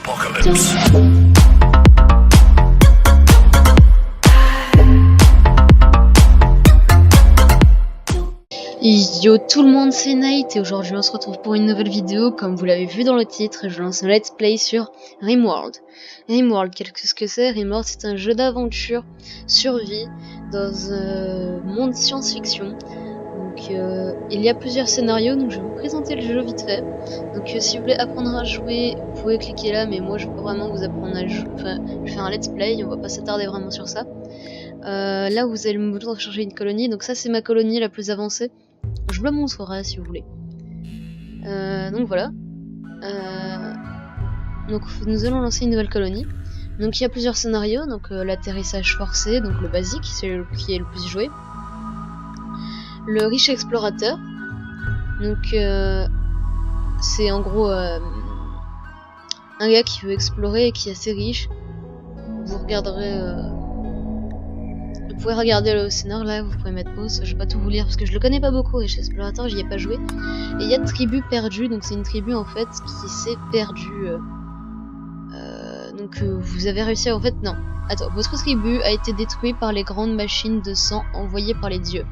apocalypse. Yo tout le monde, c'est Night et aujourd'hui on se retrouve pour une nouvelle vidéo. Comme vous l'avez vu dans le titre, je lance un let's play sur RimWorld. RimWorld, qu'est-ce que c'est? RimWorld, c'est un jeu d'aventure survie dans un monde science-fiction. Donc il y a plusieurs scénarios, donc je vais vous présenter le jeu vite fait. Donc si vous voulez apprendre à jouer, vous pouvez cliquer là, mais moi je peux vraiment vous apprendre à jouer. Enfin, je vais faire un let's play, on va pas s'attarder vraiment sur ça. Là vous allez me recharger une colonie, donc ça c'est ma colonie la plus avancée. Je vous la montrerai si vous voulez. Donc voilà. Donc nous allons lancer une nouvelle colonie. Donc il y a plusieurs scénarios. Donc l'atterrissage forcé, donc le basique, c'est le qui est le plus joué. Le riche explorateur. Donc c'est en gros un gars qui veut explorer et qui est assez riche. Vous regarderez. Vous pouvez regarder le scénar là, vous pouvez mettre pause, je vais pas tout vous lire parce que je le connais pas beaucoup et chez Explorator j'y ai pas joué. Et il y a tribu perdue, donc c'est une tribu en fait qui s'est perdue. Donc vous avez réussi à... En fait non, attends, votre tribu a été détruite par les grandes machines de sang envoyées par les dieux.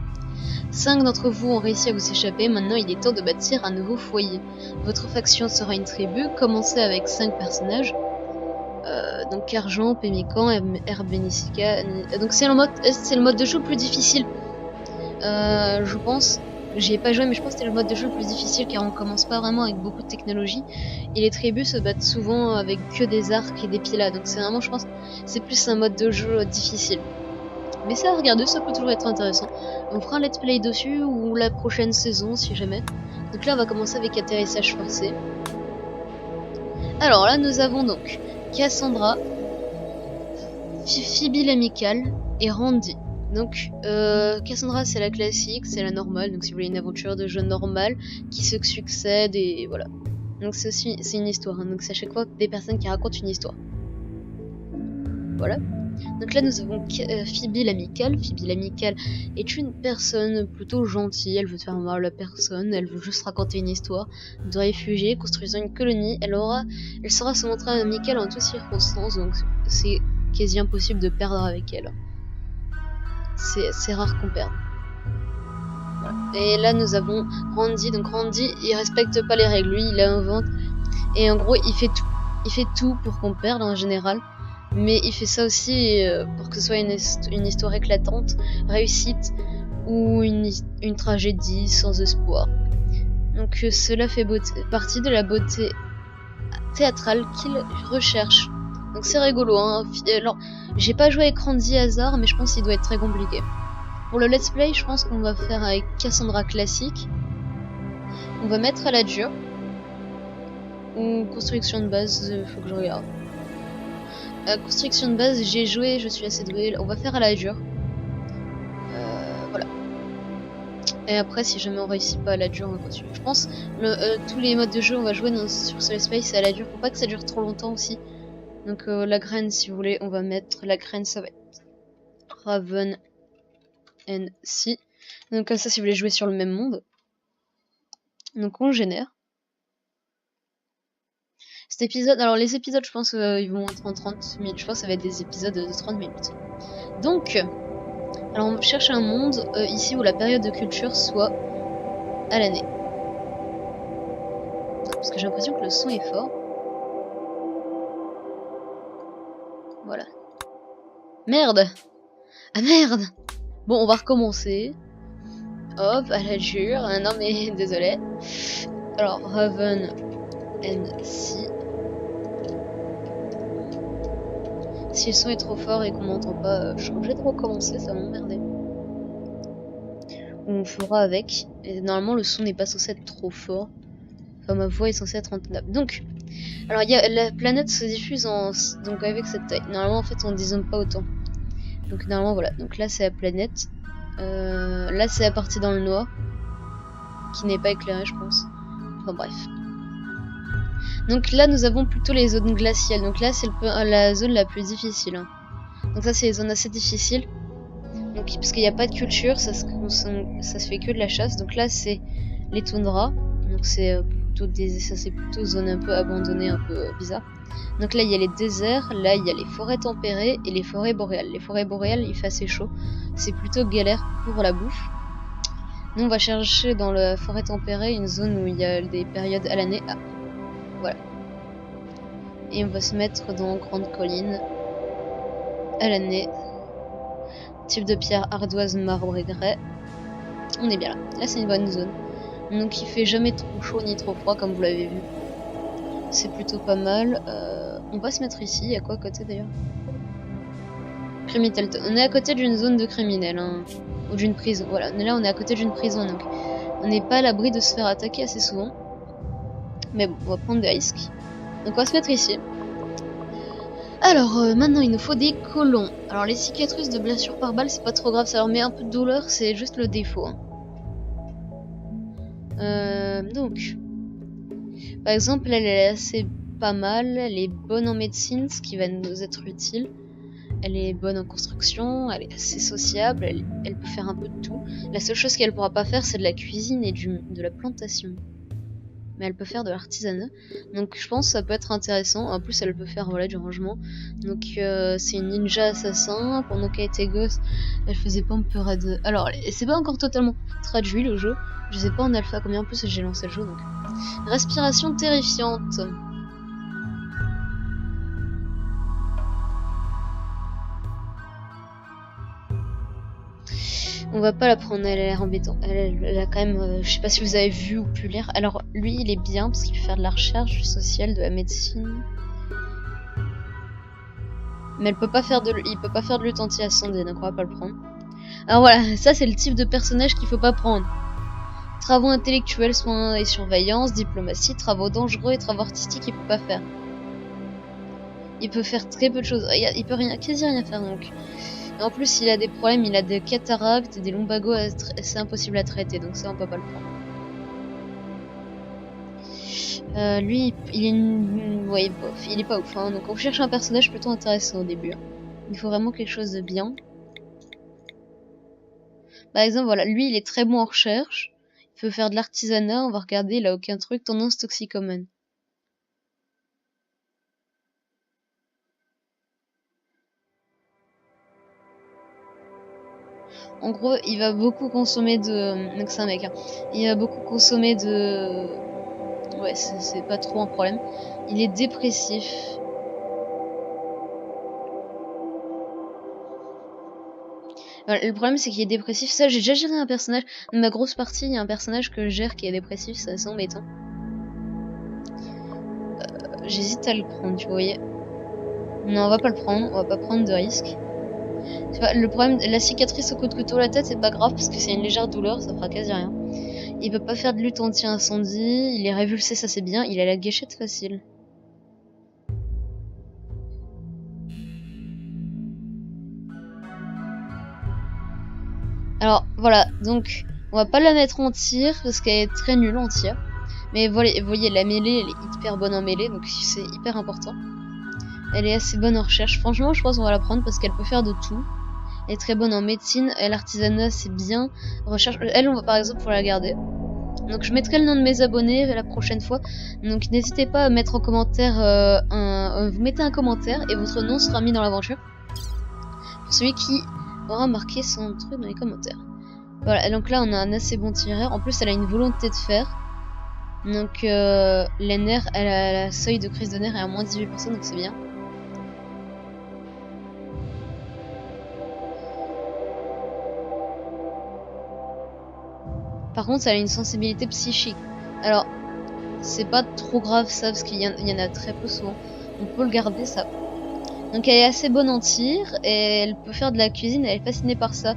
5 d'entre vous ont réussi à vous échapper, maintenant il est temps de bâtir un nouveau foyer. Votre faction sera une tribu, commencez avec 5 personnages. Donc Argent, Pémican, Herbenisika. Donc c'est le mode de jeu le plus difficile. Je pense. J'y ai pas joué, mais je pense que c'était le mode de jeu le plus difficile car on commence pas vraiment avec beaucoup de technologie. Et les tribus se battent souvent avec que des arcs et des pilas. Donc c'est vraiment, je pense, c'est plus un mode de jeu difficile. Mais ça, regardez, ça peut toujours être intéressant. On fera un let's play dessus ou la prochaine saison si jamais. Donc là, on va commencer avec atterrissage forcé. Alors là, nous avons donc Cassandra, Phoebe l'amicale et Randy. Donc Cassandra c'est la classique, c'est la normale, donc si vous voulez une aventure de jeu normale qui se succède et voilà. Donc c'est une histoire, hein. Donc c'est à chaque fois des personnes qui racontent une histoire. Voilà. Donc là nous avons Phoebe l'amicale. Phoebe l'amicale est une personne plutôt gentille, elle veut faire mal à personne, elle veut juste raconter une histoire de réfugiés construisant une colonie. Elle saura se montrer amicale en toutes circonstances, donc c'est quasi impossible de perdre avec elle. C'est rare qu'on perde. Voilà. Et là nous avons Randy, donc Randy il respecte pas les règles, lui il invente et en gros il fait tout pour qu'on perde en général. Mais il fait ça aussi pour que ce soit une histoire éclatante, réussite ou une tragédie sans espoir. Donc cela fait partie de la beauté théâtrale qu'il recherche. Donc c'est rigolo, hein. Alors j'ai pas joué avec Randy hasard, mais je pense qu'il doit être très compliqué. Pour le let's play, je pense qu'on va faire avec Cassandra classique. On va mettre à la dure. Ou construction de base, faut que je regarde. Construction de base, j'ai joué, je suis assez doué. On va faire à la dure. Voilà. Et après, si jamais on réussit pas à la dure, on va continuer. Je pense tous les modes de jeu, on va jouer sur ce let's play, c'est à la dure. Faut pas que ça dure trop longtemps aussi. Donc la graine, si vous voulez, on va mettre la graine, ça va être Raven NC. Donc comme ça, si vous voulez jouer sur le même monde. Donc on génère. Cet épisode, alors les épisodes, je pense ils vont être en 30 minutes. Je pense que ça va être des épisodes de 30 minutes. Donc, alors on cherche un monde ici où la période de culture soit à l'année. Parce que j'ai l'impression que le son est fort. Voilà. Merde! Ah merde! Bon, on va recommencer. Hop, à la dure. Ah, non mais, désolé. Alors, Raven NC. Si le son est trop fort et qu'on m'entend pas, je suis obligée de recommencer, ça va m'emmerder. On fera avec. Et normalement, le son n'est pas censé être trop fort. Enfin, ma voix est censée être intenable. Donc, alors, la planète se diffuse donc avec cette taille. Normalement, en fait, on ne dézoome pas autant. Donc, normalement, voilà. Donc là, c'est la planète. Là, c'est la partie dans le noir. Qui n'est pas éclairée, je pense. Enfin, bref. Donc là, nous avons plutôt les zones glaciales. Donc là, c'est la zone la plus difficile. Hein. Donc ça, c'est les zones assez difficiles. Donc, parce qu'il n'y a pas de culture, ça se fait que de la chasse. Donc là, c'est les toundras. Donc c'est ça c'est plutôt zone un peu abandonnée, un peu bizarre. Donc là il y a les déserts, là il y a les forêts tempérées et les forêts boréales. Les forêts boréales il fait assez chaud, c'est plutôt galère pour la bouffe. Nous on va chercher dans la forêt tempérée une zone où il y a des périodes à l'année. Ah, voilà. Et on va se mettre dans Grande Colline à l'année. Type de pierre ardoise, marbre et grès. On est bien là. Là c'est une bonne zone. Donc il fait jamais trop chaud ni trop froid comme vous l'avez vu. C'est plutôt pas mal. On va se mettre ici. Il y a quoi à côté d'ailleurs? Crimitalton. On est à côté d'une zone de criminels. Hein. Ou d'une prison. Voilà. Là on est à côté d'une prison. Donc on n'est pas à l'abri de se faire attaquer assez souvent. Mais bon, on va prendre des risques. Donc on va se mettre ici. Alors maintenant il nous faut des colons. Alors les cicatrices de blessures par balle c'est pas trop grave. Ça leur met un peu de douleur. C'est juste le défaut. Hein. Donc, par exemple, elle est assez pas mal, elle est bonne en médecine, ce qui va nous être utile. Elle est bonne en construction, elle est assez sociable, elle peut faire un peu de tout. La seule chose qu'elle pourra pas faire, c'est de la cuisine et de la plantation. Mais elle peut faire de l'artisanat, donc je pense que ça peut être intéressant. En plus, elle peut faire voilà, du rangement. Donc, c'est une ninja assassin. Pendant qu'elle était gosse, elle faisait pas un peu raide. Alors, c'est pas encore totalement traduit le jeu. Je sais pas en alpha combien, en plus j'ai lancé le jeu donc. Respiration terrifiante. On va pas la prendre, elle a l'air embêtante. Elle a quand même, je sais pas si vous avez vu ou pu lire. Alors lui il est bien parce qu'il peut faire de la recherche, du social, de la médecine. Mais il peut pas faire de lutte anti-incendie, donc on va pas le prendre. Alors voilà, ça c'est le type de personnage qu'il faut pas prendre. Travaux intellectuels, soins et surveillance, diplomatie, travaux dangereux et travaux artistiques, il peut pas faire. Il peut faire très peu de choses. Il peut quasi rien faire donc. Et en plus, il a des problèmes, il a des cataractes et des lumbagos, c'est impossible à traiter, donc ça on peut pas le prendre. Lui, il est ouais, bof, il est pas ouf. Hein, donc on cherche un personnage plutôt intéressant au début. Hein. Il faut vraiment quelque chose de bien. Par exemple, voilà, lui, il est très bon en recherche. Il peut faire de l'artisanat, on va regarder, il a aucun truc. Tendance toxicomane. En gros, il va beaucoup consommer de... Donc c'est un mec, hein. Il va beaucoup consommer de... Ouais, c'est pas trop un problème. Il est dépressif. Alors, le problème, c'est qu'il est dépressif. Ça, j'ai déjà géré un personnage. Dans ma grosse partie, il y a un personnage que je gère qui est dépressif. C'est assez embêtant. J'hésite à le prendre, tu voyais. Non, on va pas le prendre. On va pas prendre de risque. Le problème, la cicatrice au coup de couteau à la tête, c'est pas grave parce que c'est une légère douleur, ça fera quasi rien. Il peut pas faire de lutte anti-incendie, il est révulsé, ça c'est bien, il a la gâchette facile. Alors voilà, donc on va pas la mettre en tir parce qu'elle est très nulle en tir. Mais vous voyez, la mêlée, elle est hyper bonne en mêlée, donc c'est hyper important. Elle est assez bonne en recherche, franchement je pense qu'on va la prendre parce qu'elle peut faire de tout. Elle est très bonne en médecine, l'artisanat c'est bien. Recherche, elle on va par exemple pour la garder. Donc je mettrai le nom de mes abonnés la prochaine fois. Donc n'hésitez pas à mettre en commentaire vous mettez un commentaire et votre nom sera mis dans l'aventure. Pour celui qui aura marqué son truc dans les commentaires. Voilà, donc là on a un assez bon tireur. En plus elle a une volonté de fer. Donc les nerfs, elle a la seuil de crise de nerfs est à moins 18%, donc c'est bien. Par contre, elle a une sensibilité psychique. Alors, c'est pas trop grave ça, parce qu'il y en a très peu souvent. On peut le garder, ça. Donc elle est assez bonne en tir, et elle peut faire de la cuisine, elle est fascinée par ça.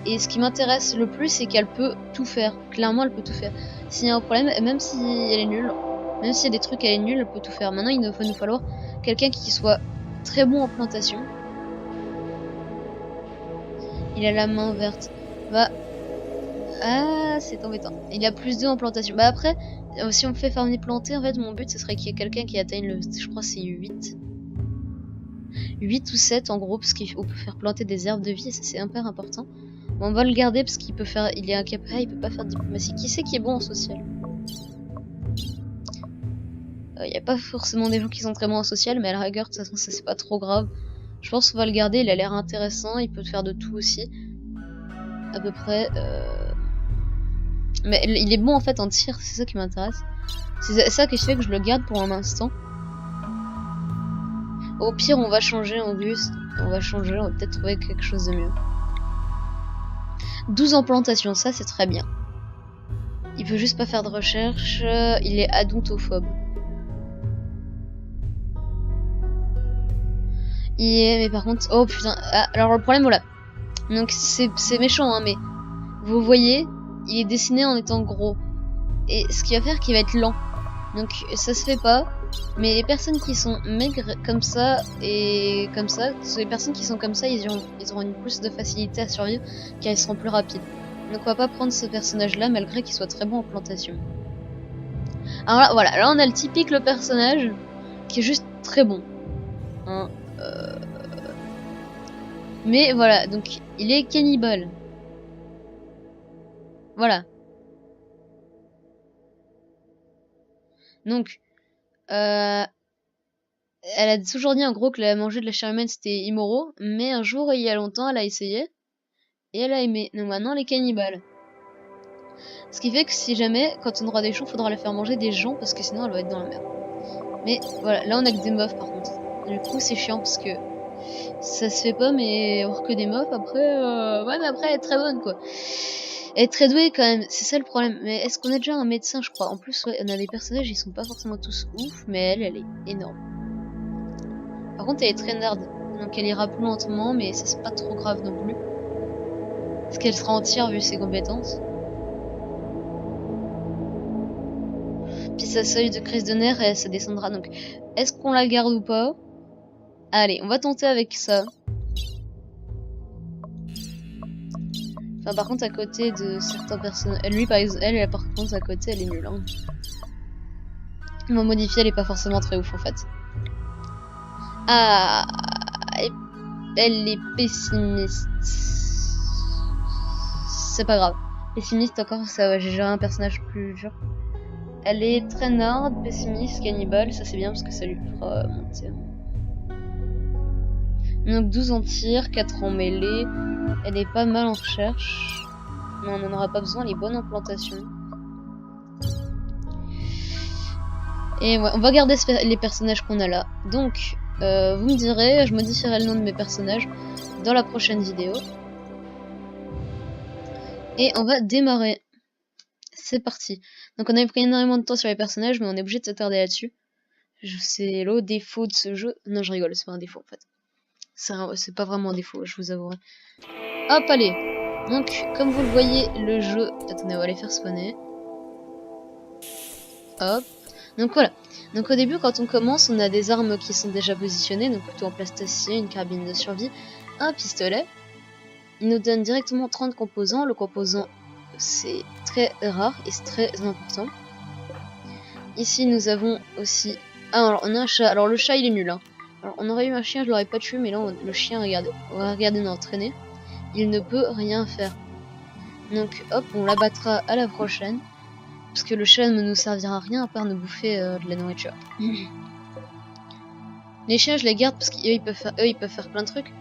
Et ce qui m'intéresse le plus, c'est qu'elle peut tout faire. Clairement, elle peut tout faire. S'il y a un problème, même si elle est nulle, même s'il y a des trucs, elle est nulle, elle peut tout faire. Maintenant, il va nous falloir quelqu'un qui soit très bon en plantation. Il a la main verte. Bah... Ah, c'est embêtant. Il a plus 2 en plantation. Bah après, si on me fait farmer planter, en fait, mon but, ce serait qu'il y ait quelqu'un qui atteigne le... Je crois c'est 8. 8 ou 7 en gros, parce qu'on peut faire planter des herbes de vie, et ça c'est hyper important. Bon, on va le garder parce qu'il peut faire... Il est incapable, il peut pas faire de diplomatie. Qui c'est qui est bon en social? Y a pas forcément des gens qui sont très bons en social, mais à la rigueur, de toute façon, ça c'est pas trop grave. Je pense qu'on va le garder, il a l'air intéressant, il peut faire de tout aussi. À peu près. Mais il est bon en fait en tir, c'est ça qui m'intéresse. C'est ça qui fait que je le garde pour un instant. Au pire, on va changer Auguste. On va peut-être trouver quelque chose de mieux. 12 en plantation, ça c'est très bien. Il peut juste pas faire de recherche. Il est adontophobe. Mais par contre... Oh putain. Ah, alors le problème, voilà. Donc c'est méchant, hein, mais... Vous voyez, il est dessiné en étant gros. Et ce qui va faire qu'il va être lent. Donc ça se fait pas. Mais les personnes qui sont maigres comme ça et comme ça, les personnes qui sont comme ça, ils auront une plus de facilité à survivre car ils seront plus rapides. Donc on va pas prendre ce personnage là malgré qu'il soit très bon en plantation. Alors là, voilà, là on a le typique le personnage qui est juste très bon. Hein, mais voilà, donc il est cannibale. Voilà. Donc elle a toujours dit en gros que la manger de la chair humaine c'était immoraux, mais un jour il y a longtemps elle a essayé et elle a aimé. Donc maintenant elle est cannibale. Ce qui fait que si jamais quand on aura des champs, faudra la faire manger des gens parce que sinon elle va être dans la merde. Mais voilà, là on a que des meufs par contre. Du coup c'est chiant parce que ça se fait pas, mais avoir que des meufs après, ouais mais après elle est très bonne quoi. Elle est très douée quand même, c'est ça le problème. Mais est-ce qu'on a déjà un médecin, je crois. En plus, ouais, on a des personnages, ils sont pas forcément tous ouf, mais elle est énorme. Par contre, elle est très nerd, donc elle ira plus lentement, mais ça c'est pas trop grave non plus. Parce qu'elle sera entière vu ses compétences. Puis sa seuil de crise de nerfs, ça descendra. Donc, est-ce qu'on la garde ou pas? Allez, on va tenter avec ça. Enfin, par contre, à côté de certains personnages... Lui, par exemple, elle, par contre, à côté, elle est nulle. Hein. Mon modifié, elle est pas forcément très ouf, en fait. Ah... Elle est pessimiste. C'est pas grave. Pessimiste, encore, ça va, j'ai déjà un personnage plus dur. Elle est très nard, pessimiste, cannibale, ça c'est bien parce que ça lui fera monter. Donc 12 en tir, 4 en mêlée. Elle est pas mal en recherche. Mais on n'en aura pas besoin, elle est bonne en plantation. Et ouais, on va garder les personnages qu'on a là. Donc, vous me direz, je modifierai le nom de mes personnages dans la prochaine vidéo. Et on va démarrer. C'est parti. Donc on a pris énormément de temps sur les personnages, mais on est obligé de s'attarder là-dessus. C'est le défaut de ce jeu. Non, je rigole, c'est pas un défaut en fait. C'est pas vraiment un défaut, je vous avouerai. Hop, allez. Donc, comme vous le voyez, le jeu... Attendez, on va les faire spawner. Hop. Donc voilà. Donc au début, quand on commence, on a des armes qui sont déjà positionnées, donc plutôt en plastacier, une carabine de survie, un pistolet. Il nous donne directement 30 composants. Le composant, c'est très rare et c'est très important. Ici, nous avons aussi... Ah, alors on a un chat. Alors le chat, il est nul. Hein. Alors on aurait eu un chien, je l'aurais pas tué, mais là, le chien, regardez, on va regarder notre traînée. Il ne peut rien faire. Donc hop, on l'abattra à la prochaine. Parce que le chat ne nous servira à rien à part nous bouffer de la nourriture. Les chiens, je les garde parce qu'eux, ils peuvent faire plein de trucs.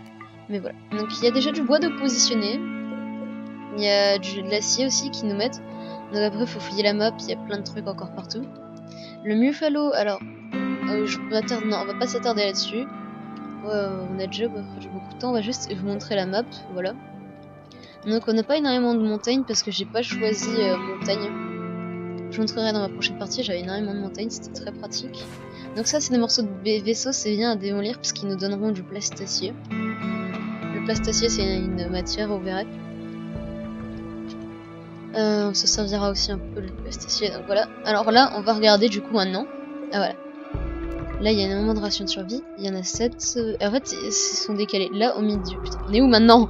Mais voilà. Donc il y a déjà du bois de positionner. Il y a de l'acier aussi qui nous mettent. Donc après, il faut fouiller la map, il y a plein de trucs encore partout. Le Muffalo, alors... non, on va pas s'attarder là-dessus. On a déjà beaucoup de temps, on va juste vous montrer la map, voilà. Donc on n'a pas énormément de montagnes parce que j'ai pas choisi montagne. Je vous montrerai dans ma prochaine partie, j'avais énormément de montagnes, c'était très pratique. Donc ça c'est des morceaux de vaisseau, c'est bien à démolir parce qu'ils nous donneront du plastacier. Le plastacier c'est une matière, vous verrez. On se servira aussi un peu le plastacier, donc voilà. Alors là on va regarder du coup maintenant. Ah voilà. Là, il y a énormément de rations de survie. Il y en a 7. En fait, ils sont décalés. Là, au milieu. Putain, on est où maintenant?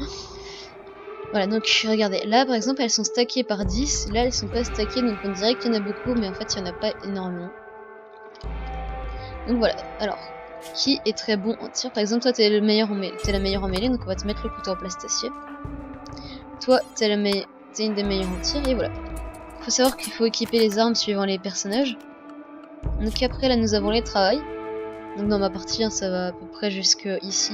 Voilà, donc regardez. Là, par exemple, elles sont stackées par 10. Là, elles sont pas stackées. Donc, on dirait qu'il y en a beaucoup. Mais en fait, il n'y en a pas énormément. Donc, voilà. Alors, qui est très bon en tir? Par exemple, toi, t'es la meilleure en mêlée. Donc, on va te mettre le couteau en plastacier. Toi, t'es une des meilleures en tir. Et voilà. Il faut savoir qu'il faut équiper les armes suivant les personnages. Donc après là nous avons les travails. Donc dans ma partie hein, ça va à peu près jusque ici.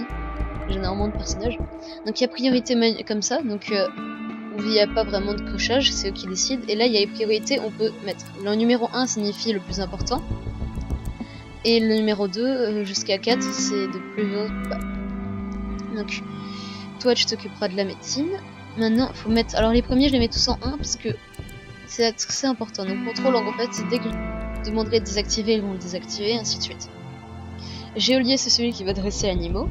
Généralement de personnages. Donc il y a priorité comme ça. Donc où il n'y a pas vraiment de cochage, c'est eux qui décident. Et là il y a les priorités, on peut mettre. Le numéro 1 signifie le plus important. Et le numéro 2 jusqu'à 4 c'est de plus bas. Donc toi tu t'occuperas de la médecine. Maintenant faut mettre. Alors les premiers je les mets tous en 1 parce que c'est assez important. Donc contrôle en fait c'est dès que je demanderai de désactiver, ils vont le désactiver, et ainsi de suite. Geôlier c'est celui qui va dresser l'animaux.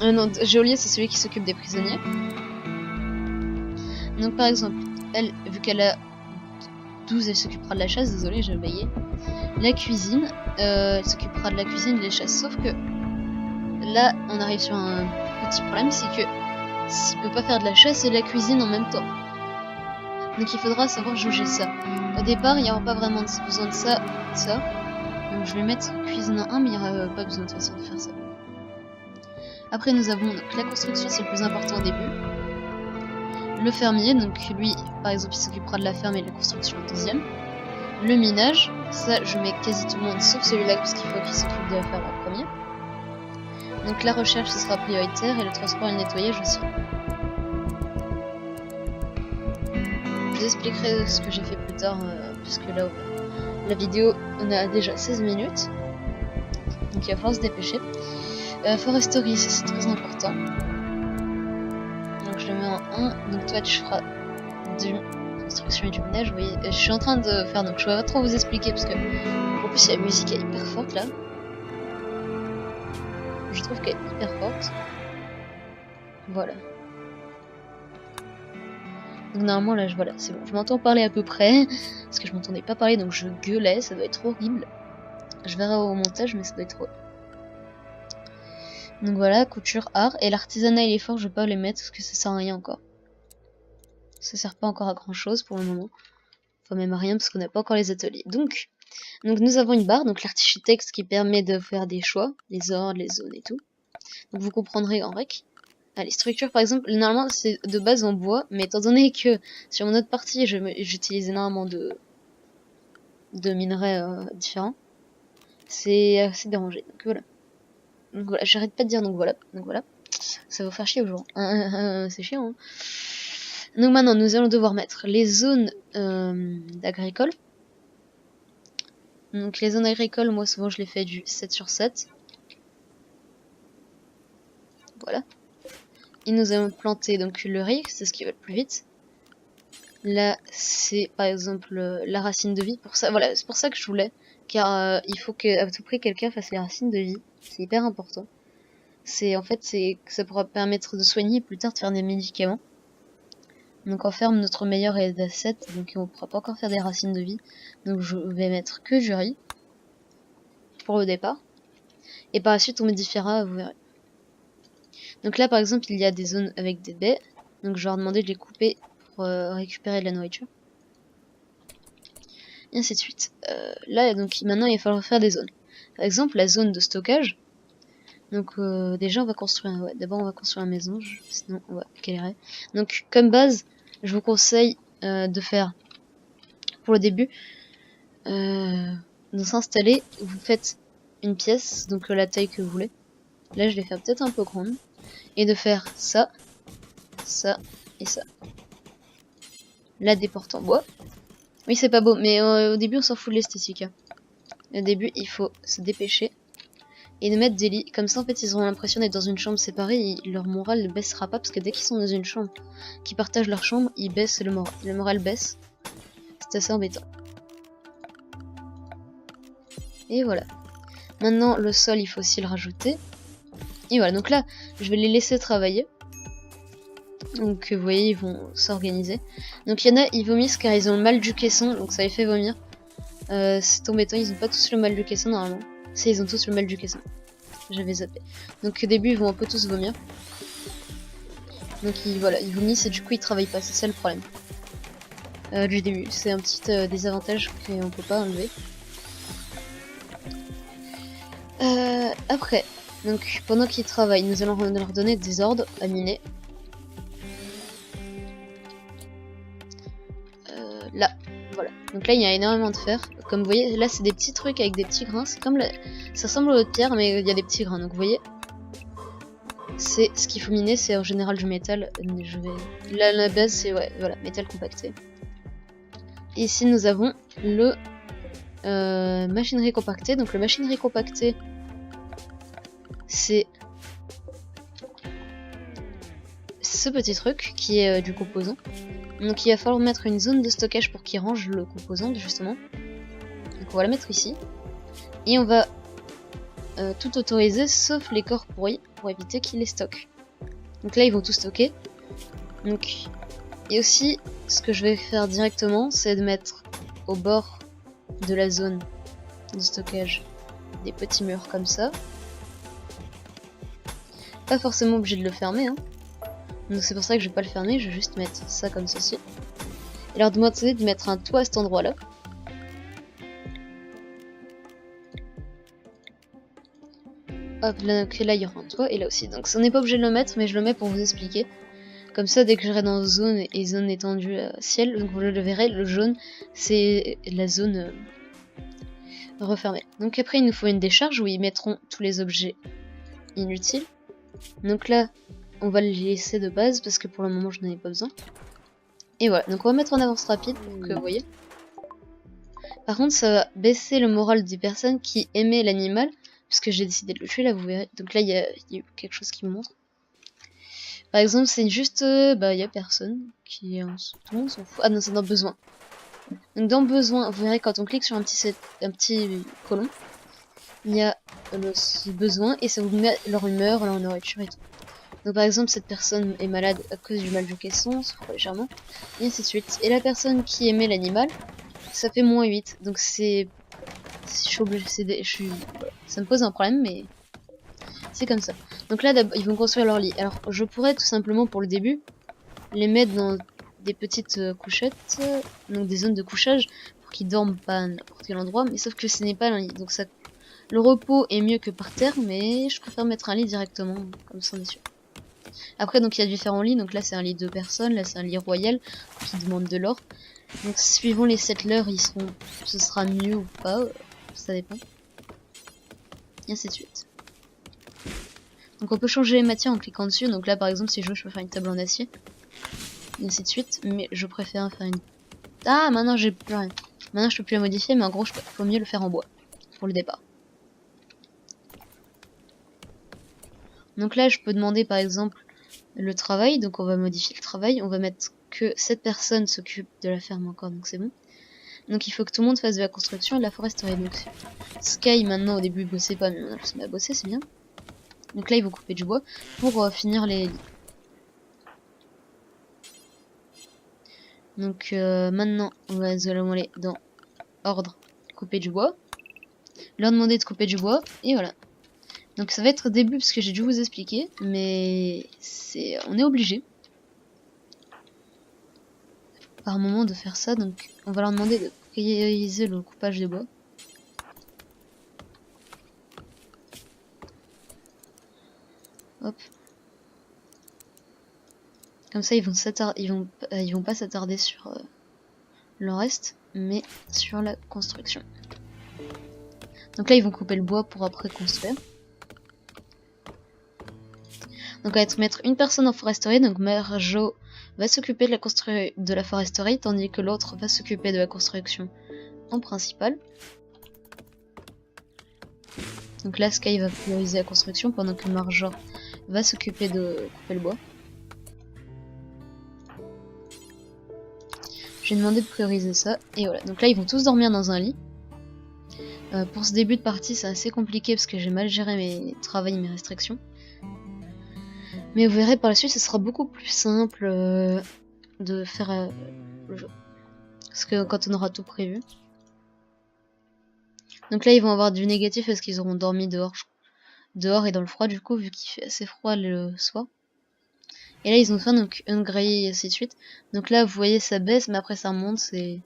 Non, geôlier c'est celui qui s'occupe des prisonniers. Donc par exemple, elle, vu qu'elle a 12, elle s'occupera de la chasse, désolé j'ai oublié. La cuisine, elle s'occupera de la cuisine, de la chasse, sauf que là on arrive sur un petit problème, c'est que s'il peut pas faire de la chasse et de la cuisine en même temps. Donc il faudra savoir jauger ça. Au départ, il n'y aura pas vraiment besoin de ça. Donc je vais mettre cuisine en 1, mais il n'y aura pas besoin de toute façon de faire ça. Après nous avons donc, la construction, c'est le plus important au début. Le fermier, donc lui, par exemple, il s'occupera de la ferme et de la construction au deuxième. Le minage, ça je mets quasi tout le monde, sauf celui-là, parce qu'il faut qu'il s'occupe de la ferme en premier. Donc la recherche, ce sera prioritaire, et le transport et le nettoyage aussi. Je vous expliquerai ce que j'ai fait plus tard, puisque là, la vidéo, on a déjà 16 minutes. Donc il va falloir se dépêcher. Foresterie, ça c'est très important. Donc je le mets en 1. Donc toi tu feras de construction et du ménage. Vous voyez, je suis en train de faire, donc je vais pas trop vous expliquer parce que en plus la musique est hyper forte là. Je trouve qu'elle est hyper forte. Voilà. Donc normalement là, voilà, c'est bon. Je m'entends parler à peu près parce que je m'entendais pas parler, donc je gueulais. Ça doit être horrible. Je verrai au montage, mais ça doit être horrible. Donc voilà, couture, art. Et l'artisanat et les forges, je vais pas les mettre parce que ça sert à rien encore. Ça sert pas encore à grand chose pour le moment. Enfin même à rien parce qu'on n'a pas encore les ateliers. Donc nous avons une barre, donc l'architecte qui permet de faire des choix, les ordres, les zones et tout. Donc vous comprendrez en rec. Les structures par exemple, normalement c'est de base en bois, mais étant donné que sur mon autre partie j'utilise énormément de minerais différents, c'est assez dérangé. Donc voilà. Donc voilà, j'arrête pas de dire donc voilà. Ça va vous faire chier aujourd'hui. C'est chiant. Hein. Donc maintenant, nous allons devoir mettre les zones agricoles. Donc les zones agricoles, moi souvent je les fais du 7/7. Voilà. Et nous allons planter donc le riz, c'est ce qui va le plus vite. Là, c'est par exemple la racine de vie. Pour ça, voilà, c'est pour ça que je voulais. Car il faut qu'à tout prix quelqu'un fasse les racines de vie. C'est hyper important. En fait, ça pourra permettre de soigner et plus tard de faire des médicaments. Donc on ferme notre meilleur aide à 7, donc on pourra pas encore faire des racines de vie. Donc je vais mettre que du riz pour le départ. Et par la suite on modifiera, vous verrez. Donc là par exemple il y a des zones avec des baies. Donc je vais leur demander de les couper pour récupérer de la nourriture. Et ainsi de suite. Là donc maintenant il va falloir faire des zones. Par exemple la zone de stockage. Donc déjà on va construire, ouais, d'abord on va construire une maison, sinon on va galérer. Donc comme base, je vous conseille de faire, pour le début, de s'installer, vous faites une pièce, donc la taille que vous voulez. Là je vais faire peut-être un peu grande, et de faire ça, ça et ça. Là des portes en bois. Oui c'est pas beau, mais au début on s'en fout de l'esthétique. Hein. Au début il faut se dépêcher. Et de mettre des lits, comme ça en fait ils auront l'impression d'être dans une chambre séparée et leur morale ne baissera pas parce que dès qu'ils sont dans une chambre qui partagent leur chambre, ils baissent le moral baisse. C'est assez embêtant. Et voilà. Maintenant le sol il faut aussi le rajouter. Et voilà, donc là je vais les laisser travailler. Donc vous voyez ils vont s'organiser. Donc il y en a ils vomissent car ils ont le mal du caisson, donc ça les fait vomir. C'est embêtant, ils ont pas tous le mal du caisson normalement. Si, ils ont tous le mal du caisson. J'avais zappé. Donc au début ils vont un peu tous vomir. Donc voilà, ils vomissent et du coup ils travaillent pas, c'est ça le problème. Du début, c'est un petit désavantage qu'on peut pas enlever. Après, donc pendant qu'ils travaillent, nous allons leur donner des ordres à miner. Là, voilà. Donc là il y a énormément de fer. comme vous voyez, là c'est des petits trucs avec des petits grains. C'est comme ça ressemble aux autres pierres, mais il y a des petits grains. Donc vous voyez, c'est ce qu'il faut miner, c'est en général du métal. La base, c'est ouais, voilà, métal compacté. Et ici nous avons le machinerie compactée. Donc le machinerie compactée, c'est ce petit truc qui est du composant. Donc il va falloir mettre une zone de stockage pour qu'il range le composant justement. Donc on va la mettre ici. Et on va tout autoriser sauf les corps pourris pour éviter qu'ils les stockent. Donc là ils vont tout stocker. Donc et aussi ce que je vais faire directement c'est de mettre au bord de la zone de stockage des petits murs comme ça. Pas forcément obligé de le fermer hein. Donc c'est pour ça que je vais pas le fermer, je vais juste mettre ça comme ceci. Et leur demander de mettre un toit à cet endroit là. Hop, là, donc là il y aura un toit et là aussi. Donc on n'est pas obligé de le mettre, mais je le mets pour vous expliquer. Comme ça, dès que j'irai dans zone et zone étendue ciel, donc vous le verrez, le jaune c'est la zone refermée. Donc après il nous faut une décharge où ils mettront tous les objets inutiles. Donc là on va le laisser de base parce que pour le moment je n'en ai pas besoin. Et voilà, donc on va mettre en avance rapide pour que vous voyez. Par contre ça va baisser le moral des personnes qui aimaient l'animal. Puisque j'ai décidé de le tuer là, vous verrez. Donc là il y a eu quelque chose qui me montre. Par exemple c'est juste, bah il y a personne qui est en... Tout le monde s'en fout. Ah non c'est dans besoin. Donc dans besoin, vous verrez quand on clique sur un petit colon, il y a le besoin et ça vous met leur humeur, leur nourriture et tout. Donc par exemple cette personne est malade à cause du mal de caisson, souffre légèrement, et ainsi de suite. Et la personne qui aimait l'animal, ça fait moins 8. Donc c'est... Je suis obligée, ça me pose un problème, mais c'est comme ça. Donc là, ils vont construire leur lit. Alors, je pourrais tout simplement, pour le début, les mettre dans des petites couchettes, donc des zones de couchage, pour qu'ils dorment pas à n'importe quel endroit, mais sauf que ce n'est pas un lit. Donc ça, le repos est mieux que par terre, mais je préfère mettre un lit directement, comme ça on est sûr. Après, donc il y a différents lits, donc là c'est un lit de 2 personnes, là c'est un lit royal, qui demande de l'or. Donc suivant les settlers, ce sera mieux ou pas. Ça dépend. Et ainsi de suite. Donc on peut changer les matières en cliquant dessus. Donc là par exemple si je veux je peux faire une table en acier. Et ainsi de suite. Mais je préfère faire une... Ah maintenant j'ai plus rien. Maintenant je peux plus la modifier mais en gros il faut mieux le faire en bois. Pour le départ. Donc là je peux demander par exemple le travail. Donc on va modifier le travail. On va mettre que cette personne s'occupe de la ferme encore donc c'est bon. Donc il faut que tout le monde fasse de la construction et de la foresterie. Donc Sky maintenant au début il bossait pas mais maintenant il se met à bosser, c'est bien. Donc là ils vont couper du bois pour finir les lits. Donc maintenant on va aller dans ordre, couper du bois. Leur demander de couper du bois et voilà. Donc ça va être au début parce que j'ai dû vous expliquer mais on est obligé par moment de faire ça. Donc on va leur demander de prioriser le coupage de bois. Hop. Comme ça ils vont pas s'attarder sur le reste, mais sur la construction. Donc là ils vont couper le bois pour après construire. Donc on va mettre une personne en foresterie, donc Marjo va s'occuper de la foresterie, tandis que l'autre va s'occuper de la construction en principal. Donc là Sky va prioriser la construction pendant que Marjo va s'occuper de couper le bois. J'ai demandé de prioriser ça, et voilà. Donc là ils vont tous dormir dans un lit. Pour ce début de partie c'est assez compliqué parce que j'ai mal géré mes travaux et mes restrictions. Mais vous verrez par la suite ce sera beaucoup plus simple de faire le jeu. Parce que quand on aura tout prévu. Donc là ils vont avoir du négatif parce qu'ils auront dormi dehors et dans le froid du coup vu qu'il fait assez froid le soir. Et là ils ont fait donc une grille et ainsi de suite. Donc là vous voyez ça baisse mais après ça remonte, c'est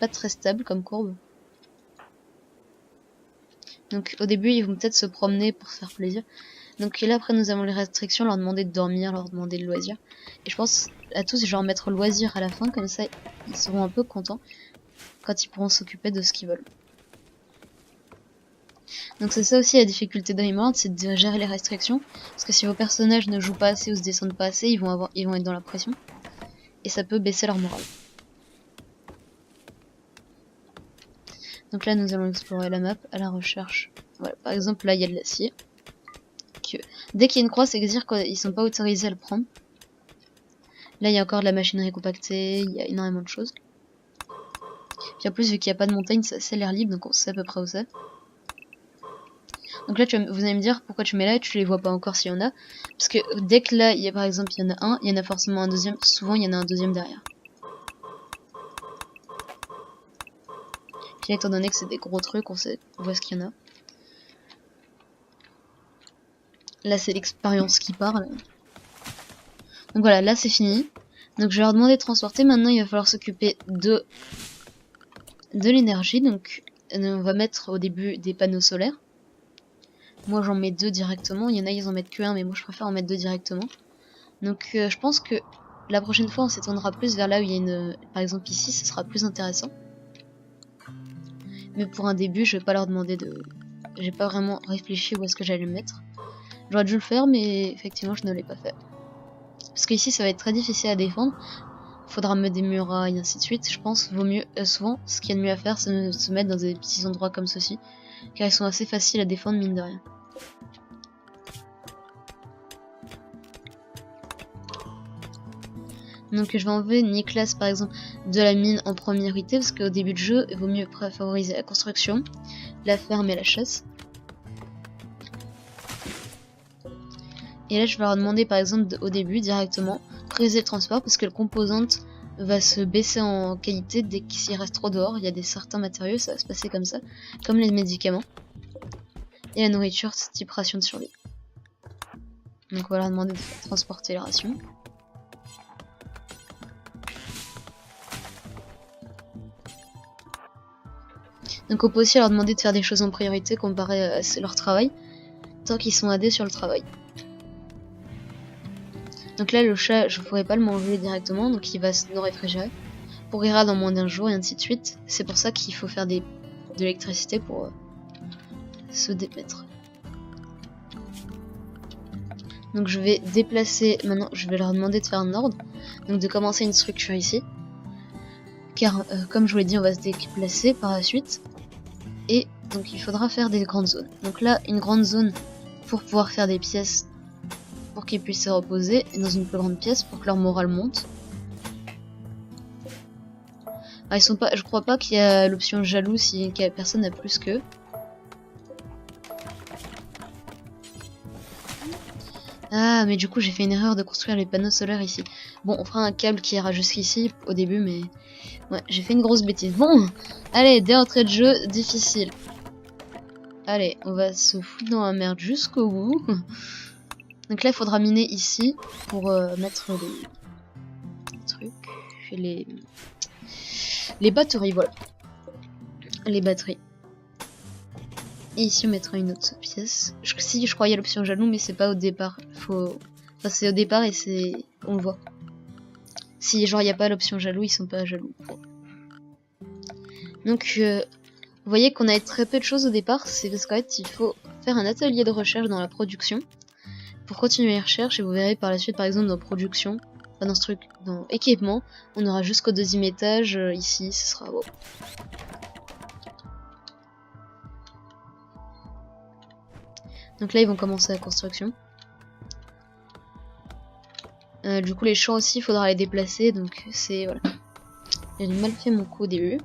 pas très stable comme courbe. Donc au début ils vont peut-être se promener pour se faire plaisir. Donc là après nous avons les restrictions, leur demander de dormir, leur demander le loisir. Et je pense à tous je vais en mettre loisir à la fin, comme ça ils seront un peu contents. quand ils pourront s'occuper de ce qu'ils veulent. Donc c'est ça aussi la difficulté d'Rimworld, c'est de gérer les restrictions, parce que si vos personnages ne jouent pas assez ou se descendent pas assez, ils vont être dans la pression, et ça peut baisser leur morale. Donc là nous allons explorer la map à la recherche. Voilà, par exemple là il y a de l'acier. Dès qu'il y a une croix, c'est dire qu'ils sont pas autorisés à le prendre. Là il y a encore de la machinerie compactée, il y a énormément de choses. Puis en plus vu qu'il n'y a pas de montagne, c'est l'air libre, donc on sait à peu près où c'est. Donc là vous allez me dire pourquoi tu mets là et tu les vois pas encore s'il y en a. Parce que dès que là il y a par exemple il y en a un, il y en a forcément un deuxième, souvent il y en a un deuxième derrière. Puis là, étant donné que c'est des gros trucs, on voit ce qu'il y en a. Là c'est l'expérience qui parle. Donc voilà, là c'est fini. Donc je vais leur demander de transporter. Maintenant il va falloir s'occuper de l'énergie. Donc on va mettre au début des panneaux solaires. Moi j'en mets 2 directement. Il y en a ils en mettent que 1, mais moi je préfère en mettre 2 directement. Donc je pense que la prochaine fois on s'étendra plus vers là où il y a une... Par exemple ici, ce sera plus intéressant. Mais pour un début je vais pas leur demander de... J'ai pas vraiment réfléchi où est-ce que j'allais le mettre. J'aurais dû le faire mais effectivement je ne l'ai pas fait. Parce qu'ici ça va être très difficile à défendre. Faudra mettre des murailles, ainsi de suite. Je pense vaut mieux, souvent, ce qu'il y a de mieux à faire, c'est de se mettre dans des petits endroits comme ceci, car ils sont assez faciles à défendre, mine de rien. Donc je vais enlever Nicolas, par exemple, de la mine en priorité, parce qu'au début de jeu, il vaut mieux favoriser la construction, la ferme et la chasse. Et là, je vais leur demander, par exemple, au début, directement, prioriser le transport, parce que le composante va se baisser en qualité dès qu'il reste trop dehors. Il y a certains matériaux, ça va se passer comme ça, comme les médicaments. Et la nourriture, type ration de survie. Donc on va leur demander de transporter les rations. Donc on peut aussi leur demander de faire des choses en priorité comparé à leur travail, tant qu'ils sont aidés sur le travail. Donc là le chat, je ne pourrais pas le manger directement, donc il va se réfrigérer. Pourrira dans moins d'un jour et ainsi de suite. C'est pour ça qu'il faut faire de l'électricité pour se démettre. Donc je vais déplacer, maintenant je vais leur demander de faire un ordre, donc de commencer une structure ici. Car comme je vous l'ai dit, on va se déplacer par la suite. Et donc il faudra faire des grandes zones. Donc là, une grande zone pour pouvoir faire des pièces pour qu'ils puissent se reposer, et dans une plus grande pièce pour que leur morale monte. Ah, ils sont pas, je crois pas qu'il y a l'option jaloux si personne n'a plus qu'eux. Ah, mais du coup j'ai fait une erreur de construire les panneaux solaires ici. Bon, on fera un câble qui ira jusqu'ici au début, mais ouais, j'ai fait une grosse bêtise. Bon, allez, des entrées de jeu difficiles. Allez, on va se foutre dans la merde jusqu'au bout. Donc là, il faudra miner ici pour mettre les trucs, les batteries, voilà. Les batteries. Et ici, on mettra une autre pièce. Si, je crois qu'il y a l'option jaloux, mais c'est pas au départ. Enfin, c'est au départ et on le voit. Si, genre, il n'y a pas l'option jaloux, ils sont pas jaloux. Donc, vous voyez qu'on a très peu de choses au départ. C'est parce qu'en fait, il faut faire un atelier de recherche dans la production pour continuer les recherches, et vous verrez par la suite, par exemple, dans production, enfin dans ce truc, dans équipement, on aura jusqu'au 2e étage, ici, ce sera wow. Donc là, ils vont commencer la construction. Du coup, les champs aussi, il faudra les déplacer, donc c'est, voilà. J'ai mal fait mon coup au début.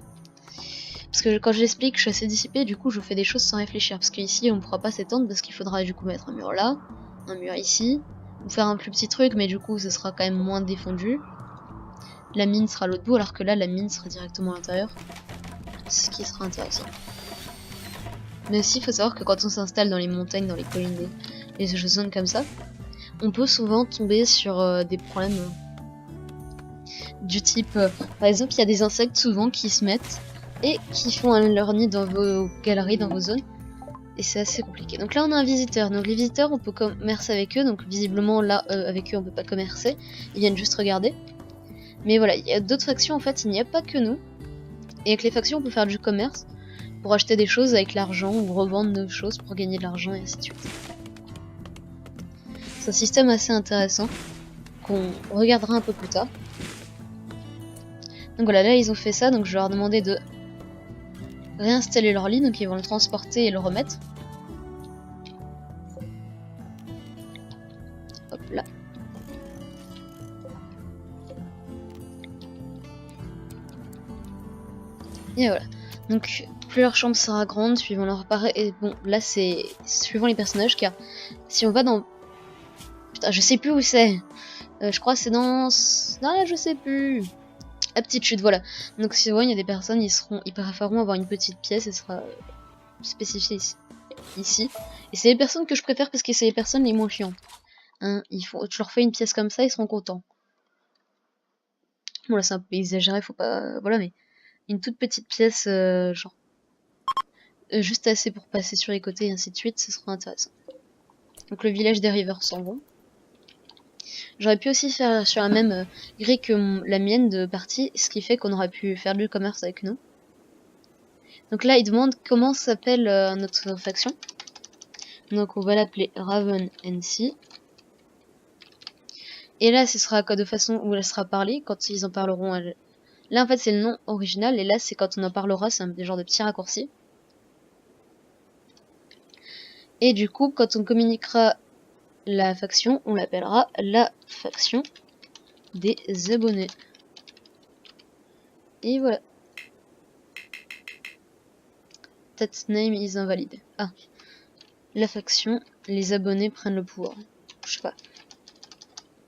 Parce que quand je l'explique, je suis assez dissipée, du coup, je fais des choses sans réfléchir, parce qu'ici, on ne pourra pas s'étendre, parce qu'il faudra du coup mettre un mur là, un mur ici, ou faire un plus petit truc, mais du coup ce sera quand même moins défendu. La mine sera à l'autre bout, alors que là la mine sera directement à l'intérieur, ce qui sera intéressant. Mais aussi il faut savoir que quand on s'installe dans les montagnes, dans les collines, les zones comme ça, on peut souvent tomber sur des problèmes du type, par exemple il y a des insectes souvent qui se mettent et qui font leur nid dans vos galeries, dans vos zones. Et c'est assez compliqué. Donc là on a un visiteur. Donc les visiteurs on peut commercer avec eux. Donc visiblement là avec eux on peut pas commercer. Ils viennent juste regarder. Mais voilà, il y a d'autres factions en fait, il n'y a pas que nous. Et avec les factions, on peut faire du commerce pour acheter des choses avec l'argent ou revendre nos choses pour gagner de l'argent et ainsi de suite. C'est un système assez intéressant qu'on regardera un peu plus tard. Donc voilà, là ils ont fait ça, donc je vais leur demander de réinstaller leur lit, donc ils vont le transporter et le remettre. Hop là. Et voilà. Donc plus leur chambre sera grande, suivant leur appareil. Et bon, là c'est suivant les personnages, car si on va dans... Putain, je sais plus où c'est. Je crois que c'est dans... Ah, je sais plus. Aptitude, voilà. Donc si vous voyez, il y a des personnes, ils préféreront avoir une petite pièce, et sera spécifié ici. Et c'est les personnes que je préfère parce que c'est les personnes les moins chiantes. Hein, je leur fais une pièce comme ça, ils seront contents. Bon là c'est un peu exagéré, faut pas... Voilà, mais une toute petite pièce, genre... juste assez pour passer sur les côtés et ainsi de suite, ce sera intéressant. Donc le village des rivers s'en vont. J'aurais pu aussi faire sur la même grille que la mienne de partie, ce qui fait qu'on aurait pu faire du commerce avec nous. Donc là, il demande comment s'appelle notre faction. Donc on va l'appeler Raven NC. Et là, ce sera de façon où elle sera parlée, quand ils en parleront. Là, en fait, c'est le nom original, et là, c'est quand on en parlera, c'est un genre de petit raccourci. Et du coup, quand on communiquera la faction, on l'appellera la faction des abonnés. Et voilà. That name is invalide. Ah. La faction, les abonnés prennent le pouvoir. Je sais pas.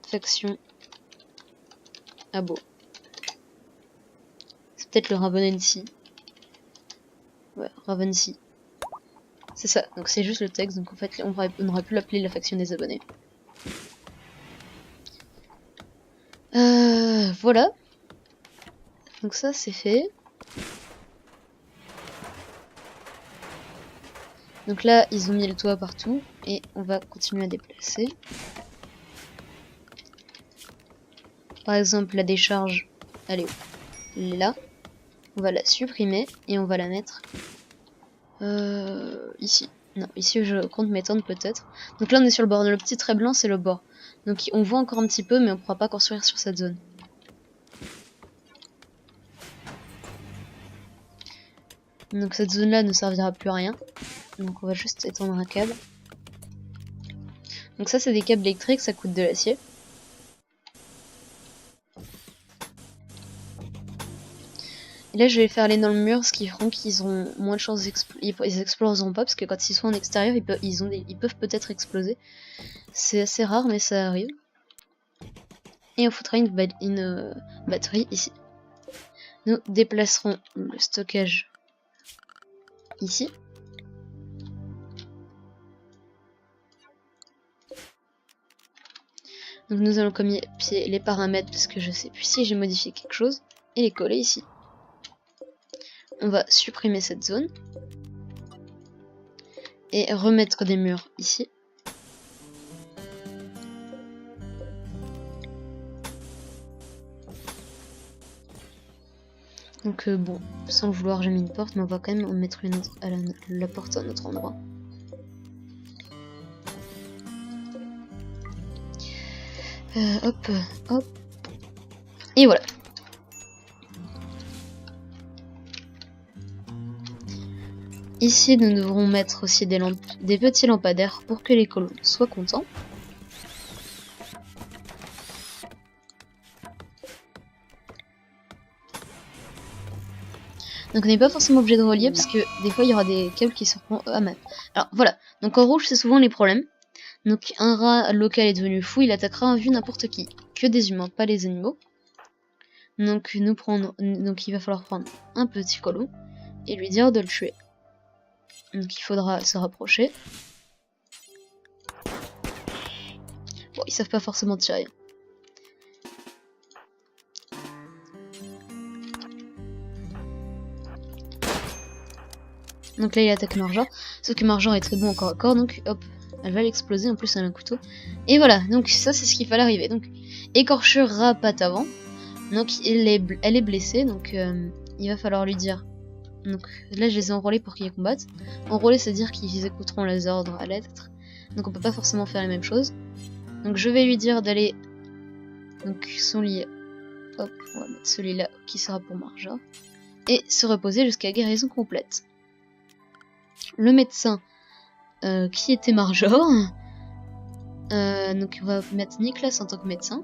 Faction. Abo. C'est peut-être le Ravency. Ouais, Ravency. C'est ça, donc c'est juste le texte, donc en fait on aurait pu l'appeler la faction des abonnés. Voilà. Donc ça c'est fait. Donc là ils ont mis le toit partout et on va continuer à déplacer. Par exemple la décharge, elle est où? Elle est là. On va la supprimer et on va la mettre ici. Non, ici je compte m'étendre peut-être. Donc là on est sur le bord. Le petit trait blanc c'est le bord. Donc on voit encore un petit peu mais on pourra pas construire sur cette zone. Donc cette zone là ne servira plus à rien. Donc on va juste étendre un câble. Donc ça c'est des câbles électriques, ça coûte de l'acier. Et là je vais faire aller dans le mur, ce qui feront qu'ils auront moins de chances ils exploseront pas, parce que quand ils sont en extérieur ils peuvent peut-être exploser. C'est assez rare mais ça arrive. Et on foutra une batterie ici. Nous déplacerons le stockage ici. Donc nous allons copier les paramètres parce que je sais plus si j'ai modifié quelque chose et les coller ici. On va supprimer cette zone et remettre des murs ici. Donc bon, sans le vouloir j'ai mis une porte, mais on va quand même en mettre une autre à la porte à un autre endroit. Hop, hop. Et voilà. Ici, nous devrons mettre aussi des petits lampadaires pour que les colons soient contents. Donc on n'est pas forcément obligé de relier parce que des fois il y aura des câbles qui seront à mal. Alors voilà, donc en rouge c'est souvent les problèmes. Donc un rat local est devenu fou, il attaquera en vue n'importe qui, que des humains, pas les animaux. Donc il va falloir prendre un petit colon et lui dire de le tuer. Donc il faudra se rapprocher. Bon, ils savent pas forcément tirer. Donc là il attaque Marjan, sauf que Marjan est très bon encore à corps, donc hop, elle va l'exploser, en plus elle a un couteau. Et voilà, donc ça c'est ce qu'il fallait arriver. Donc écorchure rat patte avant, donc elle est blessée, donc il va falloir lui dire. Donc là je les ai enrôlés pour qu'ils combattent. Enrôler c'est dire qu'ils écouteront les ordres à l'être. Donc on peut pas forcément faire la même chose. Donc je vais lui dire d'aller... Donc son lit... Hop, on va mettre celui-là qui sera pour Marja. Et se reposer jusqu'à guérison complète. Le médecin qui était Marjor. Donc on va mettre Nicklas en tant que médecin.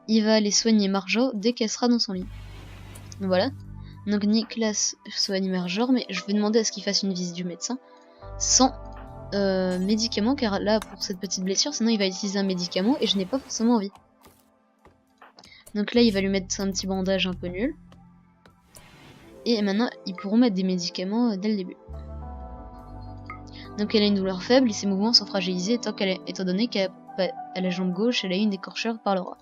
Il va aller soigner Marjor dès qu'elle sera dans son lit. Voilà. Donc Nicklas soigne Marjor, mais je vais demander à ce qu'il fasse une visite du médecin sans médicament, car là pour cette petite blessure, sinon il va utiliser un médicament et je n'ai pas forcément envie. Donc là il va lui mettre un petit bandage un peu nul. Et maintenant ils pourront mettre des médicaments dès le début. Donc elle a une douleur faible et ses mouvements sont fragilisés étant donné qu'à la jambe gauche elle a eu une écorchure par le rat.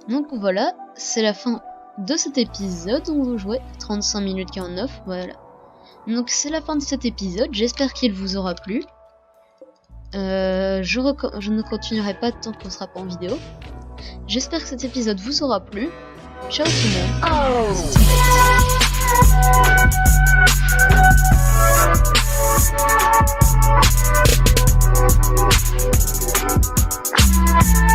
Donc voilà, c'est la fin de cet épisode. On va jouer 35 minutes 49, voilà. Donc c'est la fin de cet épisode, j'espère qu'il vous aura plu. Je ne continuerai pas tant qu'on sera pas en vidéo. J'espère que cet épisode vous aura plu. Ciao tout le monde.